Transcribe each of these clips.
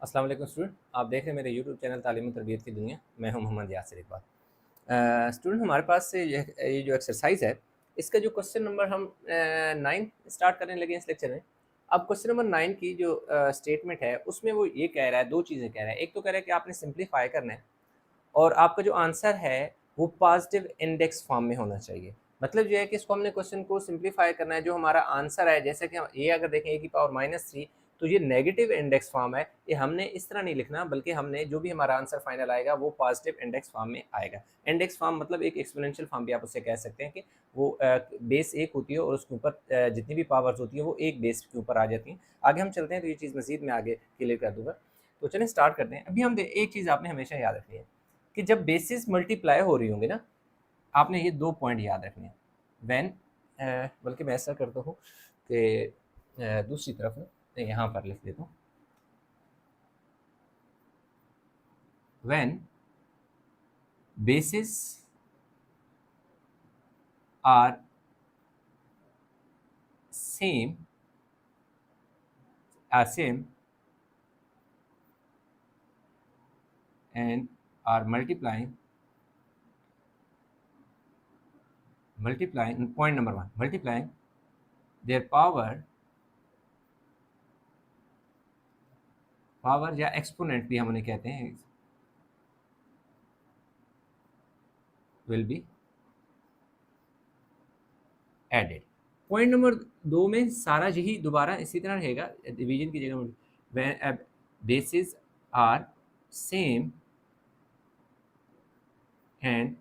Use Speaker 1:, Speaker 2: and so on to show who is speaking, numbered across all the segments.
Speaker 1: अस्सलाम वालेकुम स्टूडेंट, आप देख रहे हैं मेरे यूट्यूब चैनल तालीम और तरबियत की दुनिया। मैं हूं मोहम्मद यासिर इकबाल। स्टूडेंट, हमारे पास से ये जो एक्सरसाइज है, इसका जो क्वेश्चन नंबर हम 9 स्टार्ट करने लगे इस लेक्चर में। अब क्वेश्चन नंबर 9 की जो स्टेटमेंट है, उसमें वो ये कह रहा है, दो चीज़ें कह रहा है। एक तो कह रहा है कि आपने सिंप्लीफाई करना है और आपका जो आंसर है वो पॉजिटिव इंडेक्स फॉर्म में होना चाहिए। मतलब जो है कि इसको हमने क्वेश्चन को सिंप्लीफाई करना है। जो हमारा आंसर है, जैसे कि हम ये अगर देखें ए की पावर -3, तो ये नेगेटिव इंडेक्स फॉर्म है। ये हमने इस तरह नहीं लिखना, बल्कि हमने जो भी हमारा आंसर फाइनल आएगा वो पॉजिटिव इंडेक्स फॉर्म में आएगा। इंडेक्स फॉर्म मतलब एक एक्सपोनेंशियल फॉर्म भी आप उससे कह सकते हैं कि वो बेस एक होती है और उसके ऊपर जितनी भी पावर्स होती है वो एक बेस के ऊपर आ जाती हैं। आगे हम चलते हैं तो ये चीज़ मजीद मैं आगे क्लियर कर दूंगा। तो चलें स्टार्ट करते हैं। अभी हम एक चीज़ आपने हमेशा याद रखनी है कि जब बेसिस मल्टीप्लाई हो रही होंगी ना, आपने ये दो पॉइंट याद रखने हैं। व्हेन, बल्कि मैं ऐसा करता हूँ कि दूसरी तरफ ना यहाँ पर लिख देता हूँ। When bases are same and are multiplying point number 1, multiplying their power या एक्सपोनेंट भी हम उन्हें कहते हैं, will be added. Point number 2 में सारा यही दोबारा इसी तरह रहेगा, डिवीजन की जगह when bases are same and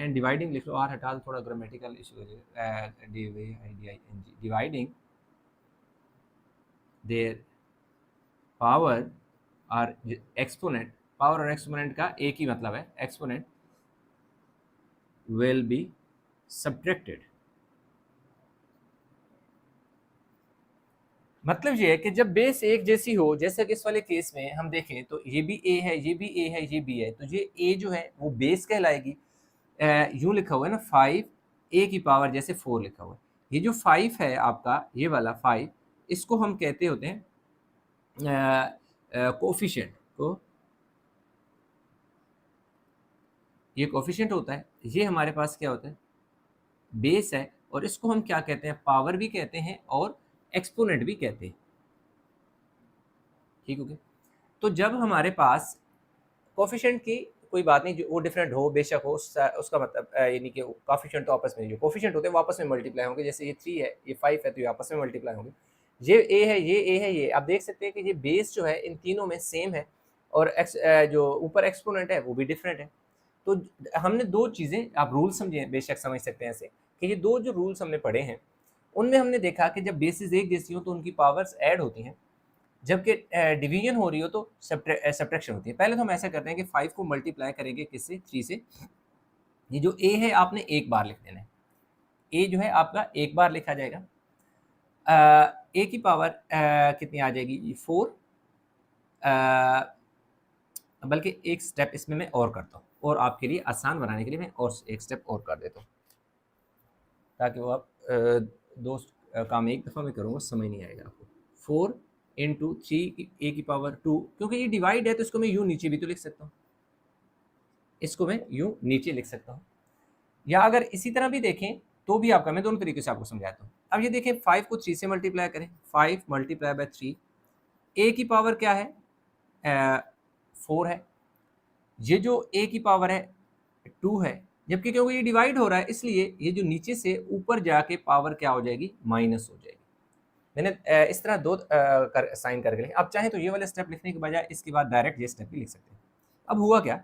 Speaker 1: dividing लिख लो, आर हटा दो, थोड़ा ग्रामेटिकल इशू हो जाएगा। डिवाइडिंग देयर पावर और एक्सपोनेंट, पावर और एक्सपोनेंट का एक ही मतलब है, एक्सपोनेंट विल बी सब्ट्रैक्टेड। मतलब ये है कि जब बेस एक जैसी हो, जैसे कि इस वाले केस में हम देखें तो ये भी ए है, ये भी ए है, ये भी है, तो ये ए जो है वो बेस कहलाएगी। यूं लिखा हुआ है ना 5 ए की पावर जैसे 4 लिखा हुआ है। ये जो 5 है आपका, ये वाला 5, इसको हम कहते होते हैं कोफिशिएंट को। ये कोफिशिएंट होता है, ये हमारे पास क्या होता है, बेस है, और इसको हम क्या कहते हैं, पावर भी कहते हैं और एक्सपोनेंट भी कहते हैं। ठीक हो गया। तो जब हमारे पास कोफिशिएंट की कोई बात नहीं, जो वो डिफरेंट हो बेशक हो, उसका मतलब यानी कि कोफिशिएंट तो आपस में, जो कोफिशिएंट होते हैं वो आपस में मल्टीप्लाई होंगे। जैसे ये 3 है, ये 5 है, तो ये आपस में मल्टीप्लाई होंगे। ये ए है, ये ए है, ये आप देख सकते हैं कि ये बेस जो है इन तीनों में सेम है, और जो ऊपर एक्सपोनेंट है वो भी डिफरेंट है। तो हमने दो चीज़ें, आप रूल समझें, बेशक समझ सकते हैं ऐसे कि ये दो जो रूल्स हमने पढ़े हैं, उनमें हमने देखा कि जब बेसिस एक जैसी हो तो उनकी पावर्स ऐड होती हैं, जबकि डिवीजन हो रही हो तो सब्ट्रैक्शन होती है। पहले तो हम ऐसा करते हैं कि 5 को मल्टीप्लाई करेंगे किससे, 3 से। ये जो ए है आपने एक बार लिख देना है, ए जो है आपका एक बार लिखा जाएगा। ए की पावर कितनी आ जाएगी, 4। बल्कि एक स्टेप इसमें मैं और करता हूँ, और आपके लिए आसान बनाने के लिए मैं और एक स्टेप और कर देता हूँ, ताकि वो आप दो काम एक दफ़ा में करूँगा, समझ नहीं आएगा आपको। 4 इंटू 3 ए की पावर 2, क्योंकि ये डिवाइड है तो इसको मैं यूँ नीचे भी तो लिख सकता हूँ, इसको मैं यूँ नीचे लिख सकता हूँ। या अगर इसी तरह भी देखें तो भी आपका, मैं दोनों तरीके से आपको समझाता हूँ। अब ये देखें, 5 को 3 से मल्टीप्लाई करें, 5 मल्टीप्लाई बाय 3, ए की पावर क्या है, 4 है। ये जो ए की पावर है 2 है, जबकि क्योंकि ये डिवाइड हो रहा है इसलिए ये जो नीचे से ऊपर जाके पावर क्या हो जाएगी, माइनस हो जाएगी। मैंने इस तरह दो साइन करके लिखे। आप चाहें तो ये वाले स्टेप लिखने के बजाय इसके बाद डायरेक्ट ये स्टेप भी लिख सकते हैं। अब हुआ क्या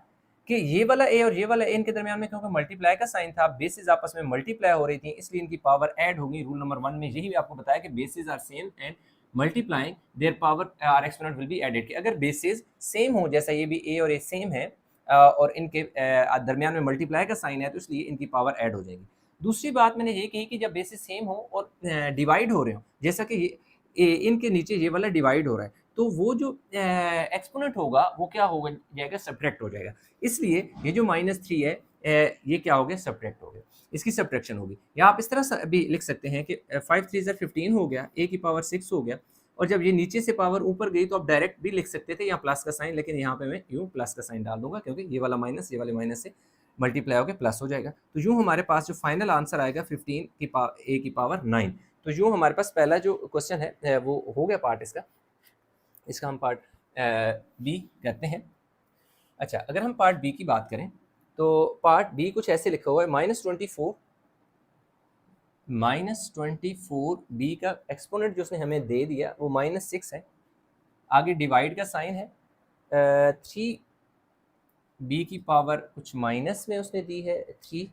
Speaker 1: कि ये वाला ए और ये वाला ए, इनके दरमियान में क्योंकि मल्टीप्लाई का साइन था, बेसिस आपस में मल्टीप्लाई हो रही थी, इसलिए इनकी पावर ऐड होगी। रूल नंबर 1 में यही भी आपको बताया कि bases are same and multiplying their power are exponent will be added. कि अगर बेसिस सेम हो, जैसा ये भी ए और ए सेम है, और इनके दरमियान में मल्टीप्लाई का साइन है, तो इसलिए इनकी पावर ऐड हो जाएगी। दूसरी बात मैंने ये कही कि जब बेसिस सेम हो और डिवाइड हो रहे हो, जैसा कि इनके नीचे ये वाला डिवाइड हो रहा है, तो वो जो एक्सपोनेंट होगा वो क्या हो जाएगा, सब्ट्रैक्ट हो जाएगा। इसलिए ये जो -3 है ये क्या हो गया, सब्ट्रैक्ट हो गया, इसकी सब्ट्रैक्शन होगी। या आप इस तरह भी लिख सकते हैं कि 5 3 15 हो गया, a की पावर 6 हो गया, और जब ये नीचे से पावर ऊपर गई तो आप डायरेक्ट भी लिख सकते थे यहाँ प्लस का साइन, लेकिन यहाँ पे मैं यूँ प्लस का साइन डाल दूंगा क्योंकि ये वाला माइनस ये वाले माइनस से मल्टीप्लाई होकर प्लस हो जाएगा। तो यूँ हमारे पास जो फाइनल आंसर आएगा 15 की a की पावर 9। तो यूँ हमारे पास पहला जो क्वेश्चन है वो हो गया पार्ट इसका। इसका हम पार्ट बी करते हैं। अच्छा, अगर हम पार्ट बी की बात करें तो पार्ट बी कुछ ऐसे लिखा हुआ है, -24 बी का एक्सपोनेंट जो उसने हमें दे दिया वो -6 है। आगे डिवाइड का साइन है, 3 बी की पावर कुछ माइनस में उसने दी है 3,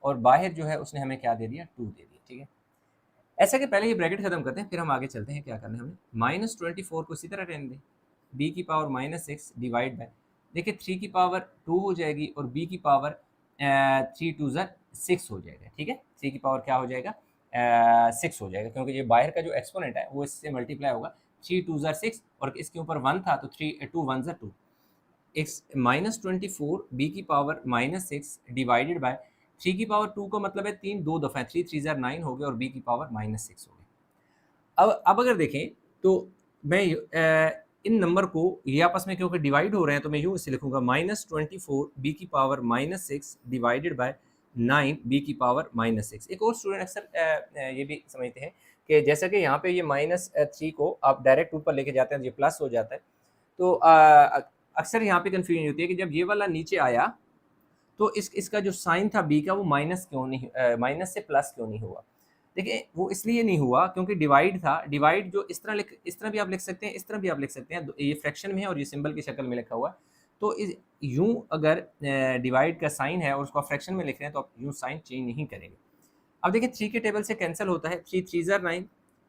Speaker 1: और बाहर जो है उसने हमें क्या दे दिया, 2 दे दिया। ठीक है, ऐसा कि पहले ये ब्रैकेट खत्म करते हैं, फिर हम आगे चलते हैं क्या करना है हमें। -24 को इसी तरह रहने दें, बी की पावर -6 डिवाइड बाय, देखिए 3 की पावर 2 हो जाएगी और बी की पावर 3 2 6 हो जाएगा। ठीक है, 3 की पावर क्या हो जाएगा, 6 हो जाएगा, क्योंकि ये बाहर का जो एक्सपोनेंट है वो इससे मल्टीप्लाई होगा। 3 2 6 और इसके ऊपर 1 था तो 3 2 1 2, एक्स -24 बी की पावर -6 डिवाइडेड बाय 3 की पावर 2 का मतलब है 3 दो दफ़ा, 3 3 9 हो गया और बी की पावर -6 हो गया। अब अगर देखें तो मैं इन नंबर को ये आपस में क्योंकि डिवाइड हो रहे हैं तो मैं यूँ इसे लिखूंगा -24 बी की पावर -6 डिवाइडेड बाय 9 बी की पावर -6। एक और स्टूडेंट अक्सर ये भी समझते हैं कि जैसा कि यहाँ पे ये -3 को आप डायरेक्ट ऊपर लेके जाते हैं तो ये प्लस हो जाता है, तो अक्सर यहाँ पे कन्फ्यूजन होती है कि जब ये वाला नीचे आया तो इसका जो साइन था बी का वो माइनस क्यों नहीं, माइनस से प्लस क्यों नहीं हुआ। देखिए वो इसलिए नहीं हुआ क्योंकि डिवाइड था, डिवाइड जो इस तरह भी आप लिख सकते हैं, इस तरह भी आप लिख सकते हैं, ये फ्रैक्शन में है और ये सिंबल की शक्ल में लिखा हुआ है। तो यूं अगर डिवाइड का साइन है और उसको फ्रैक्शन में लिख रहे हैं तो आप यूं साइन चेंज नहीं करेंगे। अब देखिए 3 के टेबल से कैंसिल होता है, 3 3 9,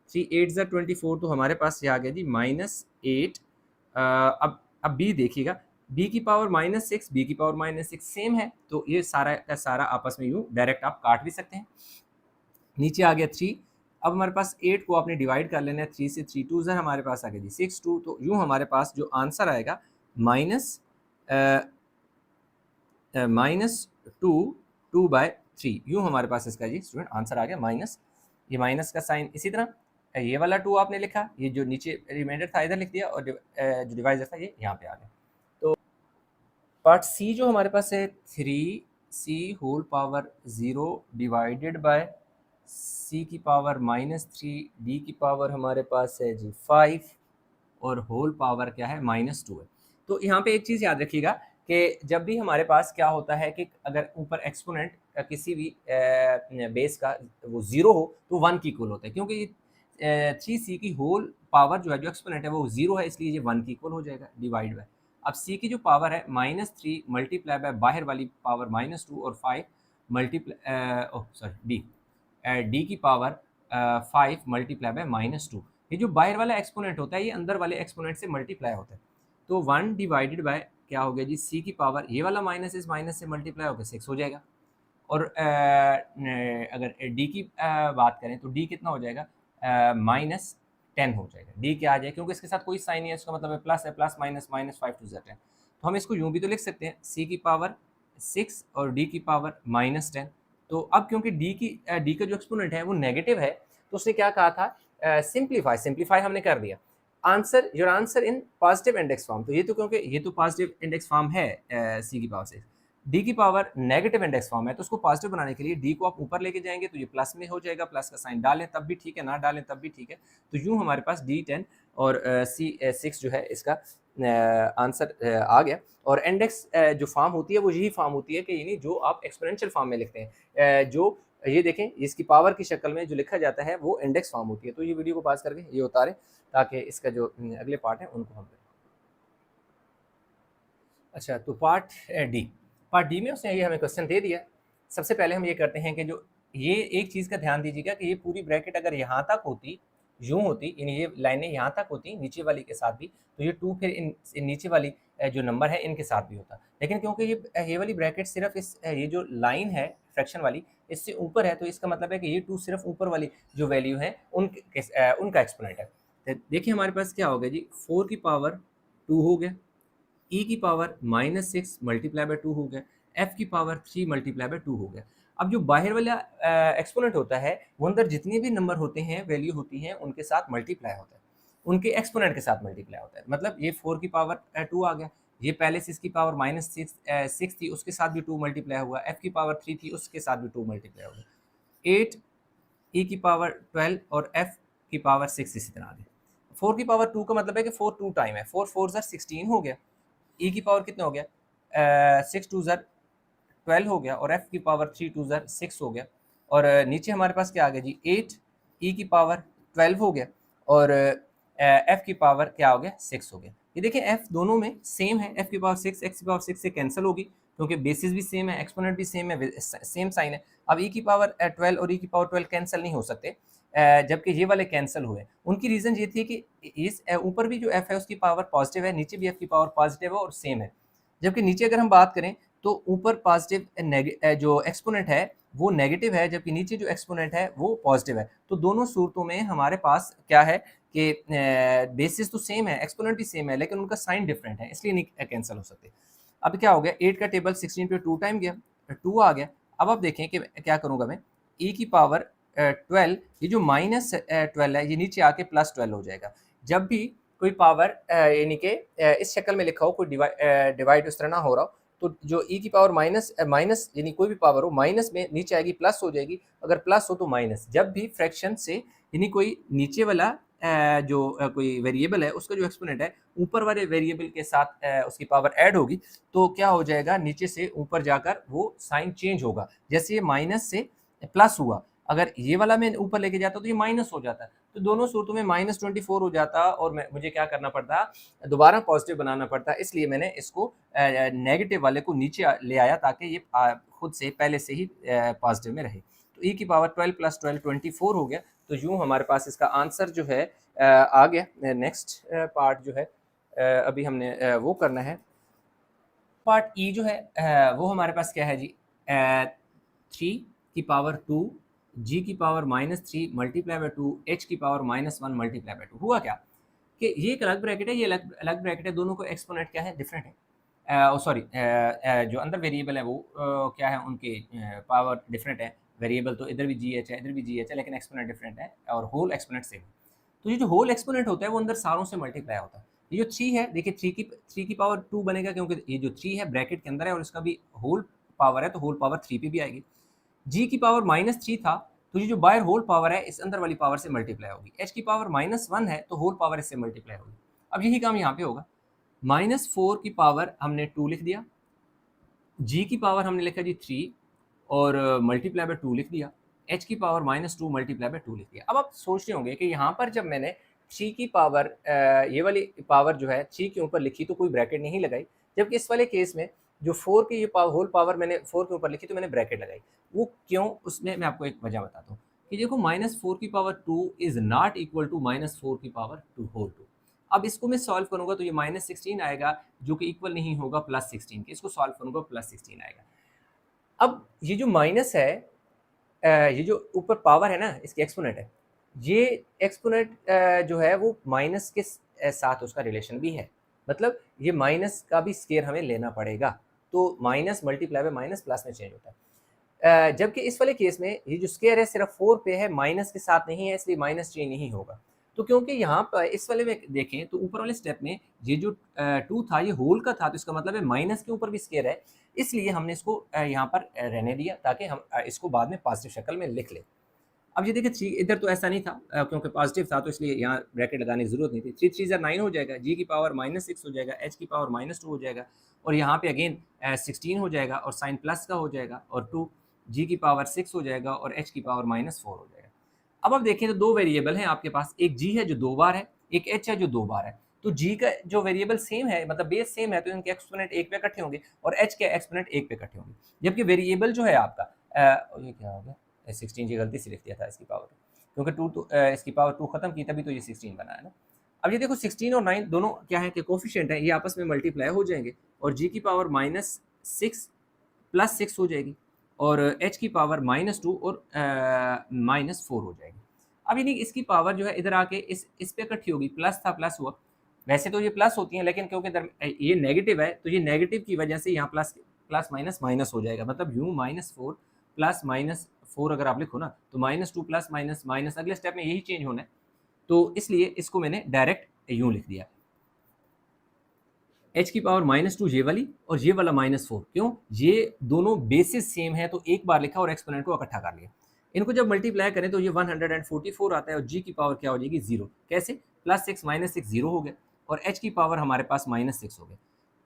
Speaker 1: 3 8 24, तो हमारे पास ये आ गया जी -8। अब बी देखिएगा, बी की पावर -6 बी की पावर -6 सेम है, तो ये सारा का सारा आपस में यूं डायरेक्ट आप काट भी सकते हैं। नीचे आ गया 3, अब हमारे पास 8 को आपने डिवाइड कर लेना है 3 से, 3 2 हमारे पास आ गया जी 6 2, तो यूं हमारे पास जो आंसर आएगा -2 यूं हमारे पास इसका जी स्टूडेंट आंसर आ गया माइनस, ये माइनस का साइन, इसी तरह ये वाला 2 आपने लिखा, ये जो नीचे रिमाइंडर था इधर लिख दिया और जो डिवाइजर था ये यहाँ पे आ गया। तो पार्ट सी जो हमारे पास है 3c whole power 0 divided by c की पावर -3 d की पावर हमारे पास है जी 5 और होल पावर क्या है -2 है। तो यहाँ पे एक चीज़ याद रखिएगा कि जब भी हमारे पास क्या होता है कि अगर ऊपर एक्सपोनेंट किसी भी बेस का वो 0 हो तो 1 की इक्वल होता है, क्योंकि 3c की होल पावर जो है जो एक्सपोनेंट है वो 0 है, इसलिए ये 1 की इक्वल हो जाएगा डिवाइड बाय। अब c की जो पावर है -3 मल्टीप्लाई बाय बाहर वाली पावर -2 और 5 मल्टीप्लाई डी की पावर 5 मल्टीप्लाई बाय -2। ये जो बाहर वाला एक्सपोनेंट होता है ये अंदर वाले एक्सपोनेंट से मल्टीप्लाई होता है, तो 1 डिवाइडेड बाय क्या हो गया जी सी की पावर, ये वाला माइनस इस माइनस से मल्टीप्लाई होकर 6 हो जाएगा। और अगर डी की बात करें तो डी कितना हो जाएगा, -10 हो जाएगा। डी क्या आ जाएगा, क्योंकि इसके साथ कोई साइन नहीं है, इसका मतलब है प्लस है, प्लस माइनस माइनस 5 टू 10। तो हम इसको यूँ भी तो लिख सकते हैं, सी की पावर 6 और डी की पावर -10। तो अब क्योंकि डी का जो एक्सपोनेंट है वो नेगेटिव है, तो उसने क्या कहा था, सिंप्लीफाई हमने कर दिया। Answer, your answer in positive index form, तो ये तो क्योंकि ये तो पॉजिटिव इंडेक्स फॉर्म है सी की पावर 6, डी की पावर नेगेटिव इंडेक्स फॉर्म है, तो उसको पॉजिटिव बनाने के लिए डी को आप ऊपर लेके जाएंगे तो ये प्लस में हो जाएगा, प्लस का साइन डालें तब भी ठीक है, ना डालें तब भी ठीक है। तो यूँ हमारे पास D10 और C6 जो है इसका आंसर आ गया। और इंडेक्स जो फॉर्म होती है वो यही फॉर्म होती है कि यानी जो आप एक्सपोनेंशियल फॉर्म में लिखते हैं, जो ये देखें इसकी पावर की शक्ल में जो लिखा जाता है वो इंडेक्स फॉर्म होती है। तो ये वीडियो को पास करके ये उतारें ताकि इसका जो अगले पार्ट है उनको हम करें। अच्छा, तो पार्ट डी में उसने ये हमें क्वेश्चन दे दिया। सबसे पहले हम ये करते हैं कि जो ये एक चीज़ का ध्यान दीजिएगा कि ये पूरी ब्रैकेट अगर यहाँ तक होती, यूँ होती, यानी ये लाइनें यहाँ तक होती नीचे वाली के साथ भी, तो ये 2 फिर इन नीचे वाली जो नंबर है इनके साथ भी होता। लेकिन क्योंकि ये वाली ब्रैकेट सिर्फ ये जो लाइन है फ्रैक्शन वाली इससे ऊपर है, तो इसका मतलब है कि ये 2 सिर्फ ऊपर वाली जो वैल्यू है उनका एक्सपोनेंट है। तो देखिए हमारे पास क्या हो गया जी, 4 की पावर 2 हो गया, ई की पावर -6 मल्टीप्लाई बाय 2 हो गया, एफ की पावर 3 मल्टीप्लाई बाय 2 हो गया। अब जो बाहर वाला एक्सपोनेंट होता है वो अंदर जितने भी नंबर होते हैं, वैल्यू होती हैं, उनके साथ मल्टीप्लाई होता है, उनके एक्सपोनेंट के साथ मल्टीप्लाई होता है। मतलब ये 4 की पावर 2 आ गया, ये पहले से इसकी पावर माइनस सिक्स थी, उसके साथ भी 2 मल्टीप्लाई हुआ, एफ की पावर 3 थी, उसके साथ भी 2 मल्टीप्लाई हुआ, 8 ई की पावर 12 और एफ की पावर 6 इसी तरह आ गया। 4 की पावर 2 का मतलब है कि 4 2 टाइम है, 4 4 ज़र 16 हो गया, ई की पावर कितना हो गया, 6 2 ज़र 12 हो गया, और एफ की पावर 3 2 ज़र 6 हो गया, और नीचे हमारे पास क्या आ गया जी, 8 ई की पावर 12 हो गया, और एफ की पावर क्या हो गया, 6 हो गया। ये देखिए एफ दोनों में सेम है, एफ की पावर 6 एक्स की पावर 6 से कैंसिल होगी क्योंकि बेसिस भी सेम है, एक्सपोनेंट भी सेम है, सेम साइन है। अब ई की पावर 12 और ई की पावर 12 कैंसिल नहीं हो सकते, जबकि ये वाले कैंसिल हुए। उनकी रीज़न ये थी कि इस ऊपर भी जो एफ है उसकी पावर पॉजिटिव है, नीचे भी एफ की पावर पॉजिटिव है और सेम है। जबकि नीचे अगर हम बात करें तो ऊपर पॉजिटिव जो एक्सपोनेंट है वो नेगेटिव है, जबकि नीचे जो एक्सपोनेंट है वो पॉजिटिव है। तो दोनों सूरतों में हमारे पास क्या है कि बेसिस तो सेम है, एक्सपोनेंट भी सेम है, लेकिन उनका साइन डिफरेंट है, इसलिए नहीं कैंसिल हो सकते। अब क्या हो गया, 8 का टेबल 16 पे 2 टाइम गया, 2 आ गया। अब आप देखें कि क्या करूँगा मैं, ई की पावर 12, ये जो माइनस 12 है ये नीचे आके प्लस 12 हो जाएगा। जब भी कोई पावर यानी कि इस शक्ल में लिखा हो, कोई डिवाइड उस तरह ना हो रहा हो, तो जो ई की पावर माइनस यानी कोई भी पावर हो, माइनस में नीचे आएगी प्लस हो जाएगी, अगर प्लस हो तो माइनस। जब भी फ्रैक्शन से यानी कोई नीचे वाला जो कोई वेरिएबल है उसका जो एक्सपोनेंट है ऊपर वाले वेरिएबल के साथ उसकी पावर ऐड होगी, तो क्या हो जाएगा, नीचे से ऊपर जाकर वो साइन चेंज होगा। जैसे ये माइनस से प्लस हुआ, अगर ये वाला मैं ऊपर लेके जाता तो ये माइनस हो जाता, तो दोनों सूरतों में -24 हो जाता, और मुझे क्या करना पड़ता, दोबारा पॉजिटिव बनाना पड़ता। इसलिए मैंने इसको नेगेटिव वाले को नीचे ले आया ताकि ये खुद से पहले से ही पॉजिटिव में रहे। तो ई की पावर 12 + 12 24 हो गया। तो यूँ हमारे पास इसका आंसर जो है आ गया। नेक्स्ट पार्ट जो है अभी हमने वो करना है। पार्ट ई जो है वो हमारे पास क्या है जी, 3 की पावर 2 जी की पावर -3 मल्टीप्लाई बाय 2 एच की पावर -1 मल्टीप्लाई बाय 2। हुआ क्या कि ये एक अलग ब्रैकेट है, ये अलग ब्रैकेट है, दोनों को एक्सपोनेंट क्या है, डिफरेंट है। सॉरी, जो अंदर वेरिएबल है वो क्या है, उनके पावर डिफरेंट है। वेरिएबल तो इधर भी जी एच है, इधर भी जी एच है, लेकिन एक्सपोनेंट डिफरेंट है, और होल एक्सपोनेंट सेम है। तो ये जो होल एक्सपोनेंट होता है वो अंदर सारों से मल्टीप्लाई होता है। ये जो 3 है, देखिए 3 की पावर 2 बनेगा, क्योंकि ये जो 3 है ब्रैकेट के अंदर है और इसका भी होल पावर है, तो होल पावर 3 पे भी आएगी। जी की पावर -3 था, तो ये जो बाहर होल पावर है इस अंदर वाली पावर से मल्टीप्लाई होगी। एच की पावर -1 है, तो होल पावर इससे मल्टीप्लाई होगी। अब यही काम यहाँ पे होगा। -4 की पावर हमने 2 लिख दिया, जी की पावर हमने लिखा जी 3 और मल्टीप्लाई बाय 2 लिख दिया, एच की पावर -2 मल्टीप्लाई बाय 2 लिख दिया। अब आप सोच रहे होंगे कि यहाँ पर जब मैंने 3 की पावर ये वाली पावर जो है 3 के ऊपर लिखी तो कोई ब्रैकेट नहीं लगाई, जबकि इस वाले केस में जो 4 की ये होल पावर मैंने 4 के ऊपर लिखी तो मैंने ब्रैकेट लगाई। वो क्यों, उसमें मैं आपको एक वजह बताता हूँ कि देखो -4 की power 2 is not equal to -4 की पावर 2 होल 2। अब इसको मैं सॉल्व करूँगा तो ये -16 आएगा, जो कि इक्वल नहीं होगा +16 के। इसको सॉल्व करूँगा +16 आएगा। अब ये जो माइनस है, ये जो ऊपर पावर है ना, इसकी एक्सपोनेंट है, ये एक्सपोनेंट जो है वो माइनस के साथ उसका रिलेशन भी है। मतलब ये माइनस का भी स्केयर हमें लेना पड़ेगा, तो minus multiply by minus plus में चेंज होता है। जबकि इस वाले केस में ये जो स्केयर है सिर्फ 4 पे है, माइनस के साथ नहीं है, इसलिए माइनस चेंज नहीं होगा। तो क्योंकि यहाँ पर इस वाले में देखें तो ऊपर वाले स्टेप में ये जो 2 था ये होल का था, तो इसका मतलब है माइनस के ऊपर भी स्केयर है, इसलिए हमने इसको यहाँ पर रहने दिया ताकि हम इसको बाद में पॉजिटिव शक्ल में लिख लें। अब ये देखिए 3 इधर तो ऐसा नहीं था, क्योंकि पॉजिटिव था तो इसलिए यहाँ ब्रैकेट लगाने की ज़रूरत नहीं थी। 3 3 ज़ा 9 हो जाएगा, जी की पावर -6 हो जाएगा, एच की पावर -2 हो जाएगा, और यहाँ पे अगेन 16 हो जाएगा और साइन प्लस का हो जाएगा, और 2 जी की पावर 6 हो जाएगा और एच की पावर -4 हो जाएगा। अब आप देखें तो 2 वेरिएबल हैं आपके पास, एक जी है जो 2 बार है, एक एच है जो 2 बार है। तो जी का जो वेरिएबल सेम है, मतलब बेस सेम है, तो इनके एक्सपोनेंट 1 पे इकट्ठे होंगे और एच के एक्सपोनेंट 1 पे इकट्ठे होंगे। जबकि वेरिएबल जो है आपका ये क्या हो गया, 16 की गलती से लिख दिया था इसकी पावर, क्योंकि 2 तो इसकी पावर 2 खत्म की तभी तो ये 16 बना है ना। अब ये देखो 16 और 9 दोनों क्या है कि कोफिशिएंट है, ये आपस में मल्टीप्लाई हो जाएंगे और जी की पावर -6 प्लस 6 हो जाएगी और एच की पावर -2 और -4 हो जाएगी। अब यानी इसकी पावर जो है इधर आके इस पे इकट्ठी होगी, प्लस था प्लस हुआ। वैसे तो ये प्लस होती हैं, लेकिन क्योंकि ये नेगेटिव है तो ये नेगेटिव की वजह से यहाँ प्लस प्लस माइनस माइनस हो जाएगा, मतलब यू -4 प्लस -4 अगर आप लिखो ना तो -2 प्लस माइनस माइनस, अगले स्टेप में यही चेंज होना है, तो इसलिए इसको मैंने डायरेक्ट यूं लिख दिया, h की पावर -2 ये वाली और ये वाला -4, क्यों, ये दोनों बेसिस सेम है तो एक बार लिखा और एक्सपोनेंट को इकट्ठा कर लिया। इनको जब मल्टीप्लाई करें तो ये 144 आता है और g की पावर क्या हो जाएगी 0, कैसे, +6 -6 0 हो गया और h की पावर हमारे पास -6 हो गया।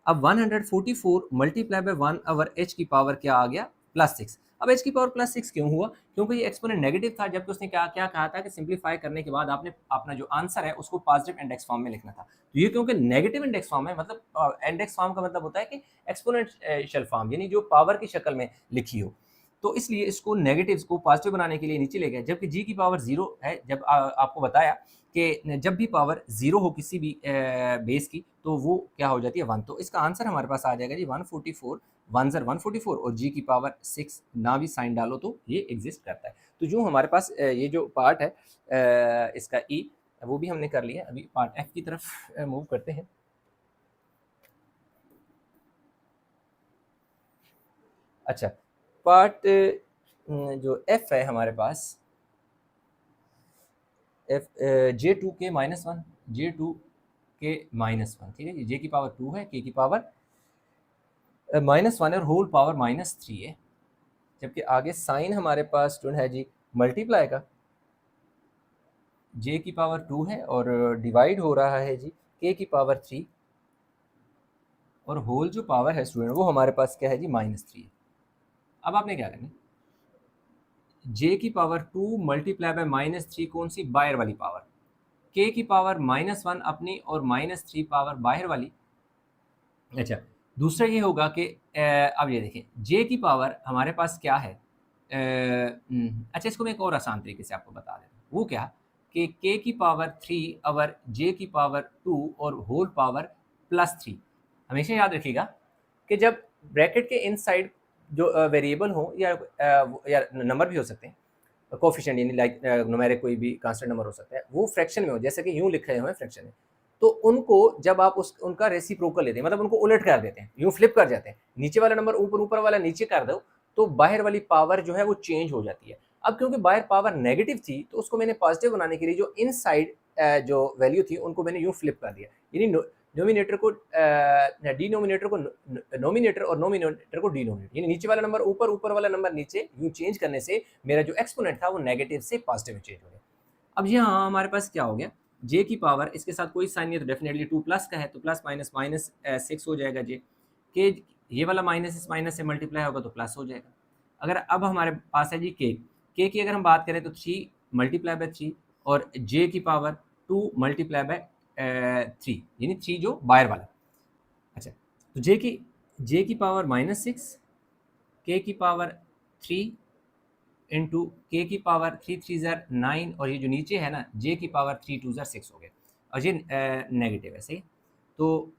Speaker 1: अब 144 मल्टीप्लाई बाय 1 और h की पावर क्या आ गया +6। अब h की पावर +6 क्यों हुआ, क्योंकि ये एक्सपोनेंट नेगेटिव था, जबकि उसने क्या क्या कहा था कि सिंप्लीफाई करने के बाद आपने अपना जो आंसर है उसको पॉजिटिव इंडेक्स फॉर्म में लिखना था। तो ये क्योंकि नेगेटिव इंडेक्स फॉर्म है, मतलब इंडेक्स फॉर्म का मतलब होता है कि एक्सपोनेंशियल फॉर्म, यानी जो पावर की शक्ल में लिखी हो, तो इसलिए इसको नेगेटिव्स को पॉजिटिव बनाने के लिए नीचे ले गए, जबकि जी की पावर 0 है। जब आपको बताया कि जब भी पावर 0 हो किसी भी बेस की तो वो क्या हो जाती है 1, तो इसका आंसर हमारे पास आ जाएगा जी 144, 1 ज़र 144 और जी की पावर 6 ना भी साइन डालो तो ये एग्जिस्ट करता है। तो जो हमारे पास ये जो पार्ट है इसका ई, वो भी हमने कर लिया। अभी पार्ट एफ की तरफ मूव करते हैं। अच्छा, पार्ट जो एफ है हमारे पास, एफ J2 के -1, J2 के -1, ठीक है, ये J की पावर 2 है, K की पावर -1 और होल पावर -3 है, जबकि आगे साइन हमारे पास स्टूडेंट है जी मल्टीप्लाई का, J की पावर 2 है और डिवाइड हो रहा है जी K की पावर 3 और होल जो पावर है स्टूडेंट वो हमारे पास क्या है जी -3 है। अब आपने क्या करना है, J की पावर 2 मल्टीप्लाई बाय -3 कौन सी, बाहर वाली पावर, K की पावर -1 अपनी और -3 पावर बाहर वाली। अच्छा, दूसरा ये होगा कि अब ये देखें J की पावर हमारे पास क्या है, अच्छा इसको मैं एक और आसान तरीके से आपको बता देता हूँ, वो क्या कि K की पावर 3 और J की पावर 2 और होल पावर +3। हमेशा याद रखिएगा कि जब ब्रैकेट के इनसाइड जो वेरिएबल हो या नंबर भी हो सकते हैं, कोफिशिएंट यानी लाइक न्यूमेरिक कोई भी कांस्टेंट नंबर हो सकता है, वो फ्रैक्शन में हो, जैसे कि यूं लिखे हुए हैं फ्रैक्शन में, तो उनको जब आप उनका रेसिप्रोकल लेते हैं, मतलब उनको उलट कर देते हैं, यूं फ्लिप कर जाते हैं, नीचे वाला नंबर ऊपर, ऊपर वाला नीचे कर दो, तो बाहर वाली पावर जो है वो चेंज हो जाती है। अब क्योंकि बाहर पावर नेगेटिव थी तो उसको मैंने पॉजिटिव बनाने के लिए जो इनसाइड जो वैल्यू थी उनको मैंने यूं फ्लिप कर दिया, यानी डिनोमिनेटर को नोमिनेटर और नोमिनेटर को डिनोमिनेटर, यानी नीचे वाला नंबर ऊपर, ऊपर वाला नंबर नीचे, यूं चेंज करने से मेरा जो एक्सपोनेंट था वो नेगेटिव से पॉजिटिव में चेंज हो गया। अब यहाँ हमारे पास क्या हो गया, J की पावर इसके साथ कोई साइन नहीं है तो डेफिनेटली 2 प्लस का है, तो प्लस माइनस माइनस 6 हो जाएगा J के, ये वाला माइनस इस माइनस से मल्टीप्लाई होगा तो प्लस हो जाएगा। अगर अब हमारे पास है जी K की अगर हम बात करें तो 3 मल्टीप्लाई बाय 3 और J की पावर 2 मल्टीप्लाई बाय 3, यानी 3 जो बाहर वाला। अच्छा, तो J की पावर -6, K की पावर 3 इंटू K की पावर 3 3 ज़र 9 और ये जो नीचे है ना J की पावर 3 2 ज़र 6 हो गया और ये नेगेटिव है, सही। तो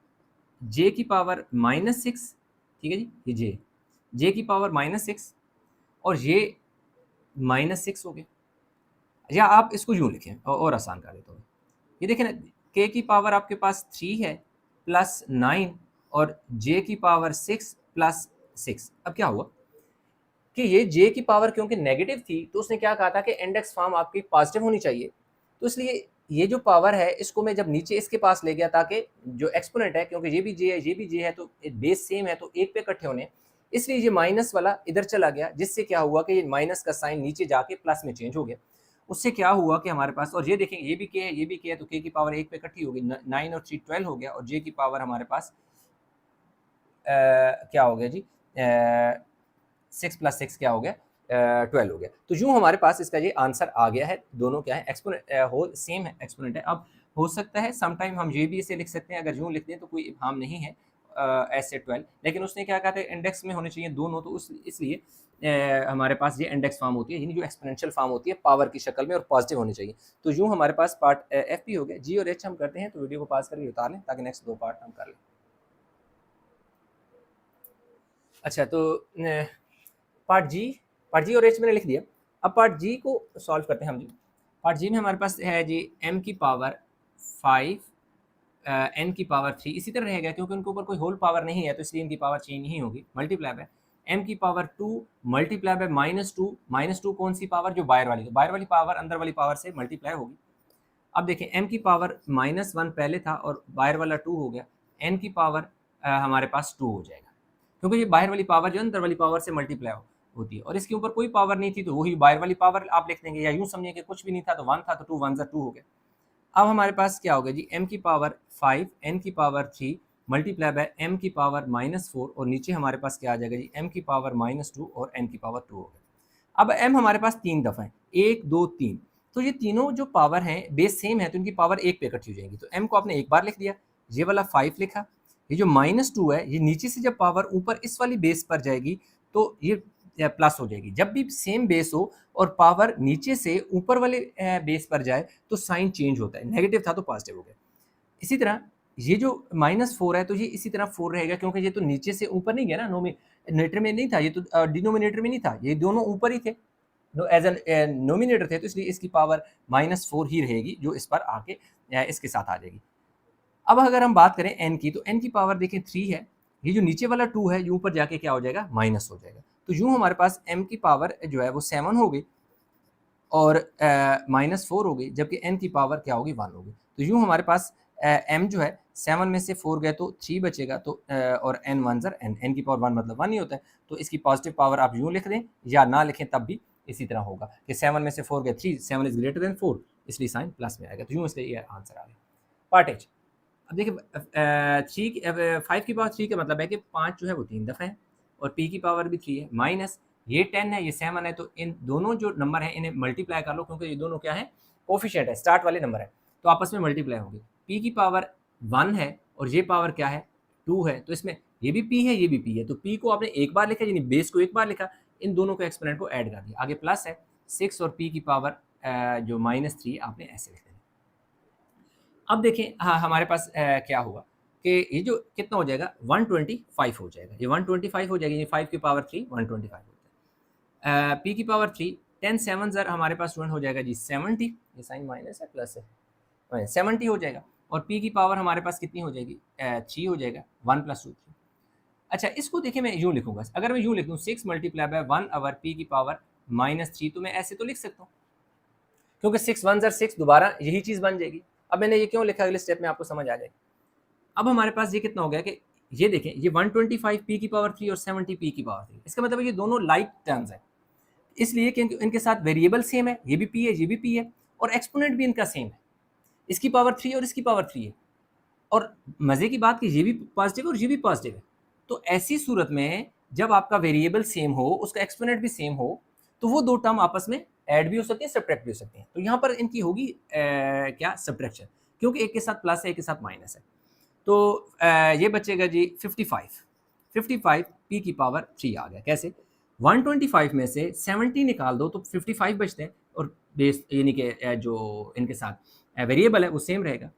Speaker 1: J की पावर -6, ठीक है जी, ये J की पावर -6 और ये -6 हो गया, या आप इसको यूँ लिखें और आसान कर देता हूँ। ये देखें ना, K की पावर आपके पास 3 है प्लस 9 और J की पावर 6 प्लस 6। अब क्या हुआ कि ये J की पावर क्योंकि नेगेटिव थी तो उसने क्या कहा था कि इंडेक्स फॉर्म आपकी पॉजिटिव होनी चाहिए, तो इसलिए ये जो पावर है इसको मैं जब नीचे इसके पास ले गया ताकि जो एक्सपोनेंट है, क्योंकि ये भी J है ये भी J है तो बेस सेम है तो एक पे इकट्ठे होने, इसलिए ये माइनस वाला इधर चला गया, जिससे क्या हुआ कि ये माइनस का साइन नीचे जाके प्लस में चेंज हो गया। उससे क्या हुआ कि हमारे पास, और ये देखेंगे ये भी K है ये भी K है, तो K की पावर एक पे इकट्ठी होगी, 9 और 3 12 हो गया और J की पावर हमारे पास क्या हो गया जी, 6 प्लस 6 क्या हो गया, 12 हो गया। तो यूँ हमारे पास इसका ये आंसर आ गया है, दोनों क्या है एक्सपोनेंट, होल सेम है, एक्सपोनेंट है। अब हो सकता है सम टाइम हम ये भी इसे लिख सकते हैं, अगर यूँ लिख दें तो कोई इब्हाम नहीं है ऐसे 12, लेकिन उसने क्या कहा था इंडेक्स में होने चाहिए दोनों, तो उस इसलिए हमारे पास ये इंडेक्स फॉर्म होती है, यानी जो एक्सपोनेंशियल फॉर्म होती है पावर की शक्ल में और पॉजिटिव होनी चाहिए। तो यूँ हमारे पास पार्ट एफ भी हो गया। जी और एच हम करते हैं तो वीडियो को पास करके उतार लें ताकि नेक्स्ट 2 पार्ट हम कर लें। अच्छा, तो पार्ट जी और एच मैंने लिख दिया। अब पार्ट जी को सॉल्व करते हैं हम जी। पार्ट जी में हमारे पास है जी m की पावर 5 n की पावर 3 इसी तरह रहेगा, क्योंकि उनके ऊपर कोई होल पावर नहीं है तो इसलिए इनकी पावर चेंज नहीं होगी, मल्टीप्लाई बाय m की पावर 2 मल्टीप्लाई बाय -2 कौन सी पावर, जो बाहर वाली, तो बाहर वाली पावर अंदर वाली पावर से मल्टीप्लाई होगी। अब देखें m की पावर -1 पहले था और बाहर वाला 2 हो गया, n की पावर हमारे पास 2 हो जाएगा, क्योंकि ये बाहर वाली पावर जो अंदर वाली पावर से मल्टीप्लाई होती है, और इसके ऊपर कोई पावर नहीं थी तो वही बाहर वाली पावर आप लिख देंगे, या यूं समझिए कि कुछ भी नहीं था तो 1 था तो 2 1 ज़ा 2 हो गया। अब हमारे पास क्या होगा जी, m की पावर 5 n की पावर 3 मल्टीप्लाई बाय m की पावर -4 और नीचे हमारे पास क्या आ जाएगा जी, m की पावर -2 और n की पावर 2 हो गया। अब m हमारे पास 3 दफ़ा है, 1 2 3, तो ये तीनों जो पावर हैं बेस सेम है तो इनकी पावर एक पे इकट्ठी हो जाएगी, तो m को आपने एक बार लिख दिया, ये वाला 5 लिखा, ये जो -2 है ये नीचे से जब पावर ऊपर इस वाली बेस पर जाएगी तो ये प्लस हो जाएगी। जब भी सेम बेस हो और पावर नीचे से ऊपर वाले बेस पर जाए तो साइन चेंज होता है, नेगेटिव था तो पॉजिटिव हो गया। इसी तरह ये जो -4 है तो ये इसी तरह 4 रहेगा, क्योंकि ये तो नीचे से ऊपर नहीं गया ना, नोमिनेटर में नहीं था, ये तो डिनोमिनेटर में नहीं था, ये दोनों ऊपर ही थे, एज एन नोमिनेटर थे, तो इसलिए इसकी पावर -4 ही रहेगी जो इस पर आके इसके साथ आ जाएगी। अब अगर हम बात करें n की, तो n की पावर देखें 3 है, ये जो नीचे वाला 2 है ये ऊपर जाके क्या हो जाएगा, माइनस हो जाएगा, तो यूं हमारे पास m की पावर जो है वो 7 हो गई और -4 हो गई, जबकि n की पावर क्या होगी, 1 होगी, तो यूं हमारे पास m जो है 7 में से 4 गए तो 3 बचेगा, तो और n 1 ज़र n की पावर 1 मतलब 1 ही होता है, तो इसकी पॉजिटिव पावर आप यूं लिख दें या ना लिखें तब भी इसी तरह होगा कि 7 में से 4 गए 3, 7 इज ग्रेटर देन 4, इसलिए साइन प्लस में आएगा, तो यूं इसलिए ये आंसर आ गया। पार्ट एच, अब देखिए 5 की पावर 3 का मतलब है कि 5 जो है वो 3 दफ़ा है और p की पावर भी 3 है, माइनस ये 10 है ये 7 है, तो इन दोनों जो नंबर है इन्हें मल्टीप्लाई कर लो, क्योंकि ये दोनों क्या है, कोफिशिएंट है, स्टार्ट वाले नंबर है, तो आपस में मल्टीप्लाई होंगे। p की पावर 1 है और ये पावर क्या है, 2 है, तो इसमें ये भी p है ये भी p है, तो p को आपने एक बार लिखा, यानी बेस को एक बार लिखा, इन दोनों को एक्सपोनेंट को ऐड कर दिया, आगे प्लस है 6 और p की पावर जो -3 आपने ऐसे लिख दिया। अब देखें हाँ, हमारे पास क्या हुआ कि ये जो कितना हो जाएगा, 125 हो जाएगा, ये 125 हो जाएगी, ये 5 की पावर 3 125 होता है। p की पावर 3 10 7 ज़र हमारे पास स्टूडेंट हो जाएगा जी 70, ये साइन माइनस है प्लस है, 70 हो जाएगा, और p की पावर हमारे पास कितनी हो जाएगी, 3 हो जाएगा, 1 + 2 3। अच्छा, इसको देखिए मैं यूँ लिखूंगा, अगर मैं यूँ लिख दूँ 6 मल्टीप्लाई बाय 1 ओवर p की पावर -3, तो मैं ऐसे तो लिख सकता हूँ, क्योंकि 6 1 ज़र 6 दोबारा यही चीज़ बन जाएगी। अब मैंने ये क्यों लिखा, अगले स्टेप में आपको समझ आ जाएगी। अब हमारे पास ये कितना हो गया कि ये देखें, ये 125 p की पावर 3 और 70 p की पावर 3, इसका मतलब है ये दोनों लाइक टर्म्स हैं, इसलिए कि इनके साथ वेरिएबल सेम है, ये भी p है ये भी p है, और एक्सपोनेंट भी इनका सेम है, इसकी पावर 3 और इसकी पावर 3 है, और मज़े की बात कि ये भी पॉजिटिव है और ये भी पॉजिटिव है, तो ऐसी सूरत में जब आपका वेरिएबल सेम हो, उसका एक्सपोनेंट भी सेम हो, तो वो दो टर्म आपस में ऐड भी हो सकते हैं, सब्ट्रैक्ट भी हो सकते हैं, तो यहाँ पर इनकी होगी क्या, सब्ट्रैक्शन, क्योंकि एक के साथ प्लस है एक के साथ माइनस है, तो ये बचेगा जी 55 p की पावर 3 आ गया, कैसे, 125 में से 70 निकाल दो तो 55 बचते हैं, और बेस यानी कि जो इनके साथ वेरिएबल है वो सेम रहेगा,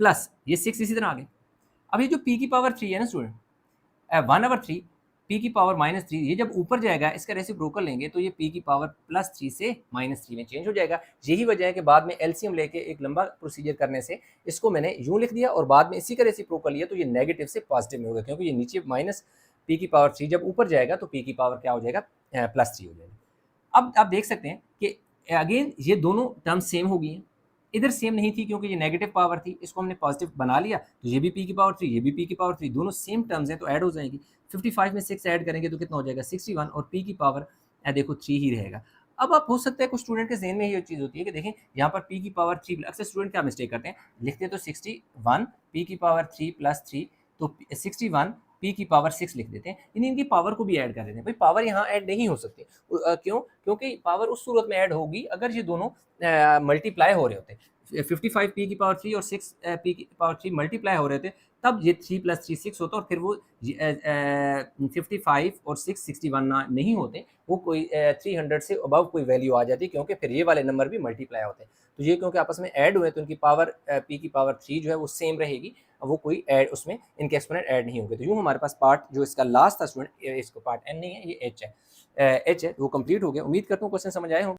Speaker 1: प्लस ये 6 इसी तरह आ गए। अब ये जो p की पावर 3 है ना स्टूडेंट, 1/3 p की पावर -3, ये जब ऊपर जाएगा इसका रेसिप्रोकल लेंगे तो ये p की पावर +3 से -3 में चेंज हो जाएगा। यही वजह है कि बाद में एलसीएम लेके एक लंबा प्रोसीजर करने से इसको मैंने यूं लिख दिया और बाद में इसी का रेसिप्रोकल लिया, तो ये नेगेटिव से पॉजिटिव में होगा, क्योंकि ये नीचे -p की पावर 3 जब ऊपर जाएगा तो p की पावर क्या हो जाएगा, +3 हो जाएगा। अब आप देख सकते हैं कि अगेन ये दोनों टर्म सेम हो गई हैं, इधर सेम नहीं थी क्योंकि ये नेगेटिव पावर थी, इसको हमने पॉजिटिव बना लिया, तो ये भी p की पावर 3 ये भी p की पावर 3, दोनों सेम टर्म्स हैं तो ऐड हो जाएंगी। 55 में 6 ऐड करेंगे तो कितना हो जाएगा, 61, और p की पावर देखो 3 ही रहेगा। अब आप हो सकता है कुछ स्टूडेंट के ज़हन में ये चीज़ होती है कि देखें यहाँ पर p की पावर 3, अक्सर स्टूडेंट क्या मिस्टेक करते हैं, लिखते हैं तो 61 p की पावर 3 + 3, तो 61 p की पावर 6 लिख देते हैं, यानी इनकी पावर को भी ऐड कर देते हैं। भाई पावर यहाँ ऐड नहीं हो सकती, क्यों, क्योंकि पावर उस सूरत में ऐड होगी अगर ये दोनों मल्टीप्लाई हो रहे होते, 55 p की पावर 3 और 6 p की पावर 3 मल्टीप्लाई हो रहे थे, तब ये 3 + 3 6 होता, और फिर वो 55 और 6 61 नहीं होते, वो कोई 300 से अबव कोई वैल्यू आ जाती, क्योंकि फिर ये वाले नंबर भी मल्टीप्लाई होते हैं, तो ये क्योंकि आपस में ऐड हुए तो उनकी पावर p की पावर 3 जो है वो सेम रहेगी, वो कोई ऐड उसमें इनके एक्सपोनेंट ऐड नहीं होंगे। तो यूँ हमारे पास पार्ट जो इसका लास्ट था स्टूडेंट, इसको पार्ट n नहीं है, ये h है, वो कंप्लीट हो गया। उम्मीद करता हूँ क्वेश्चन समझ आए होंगे।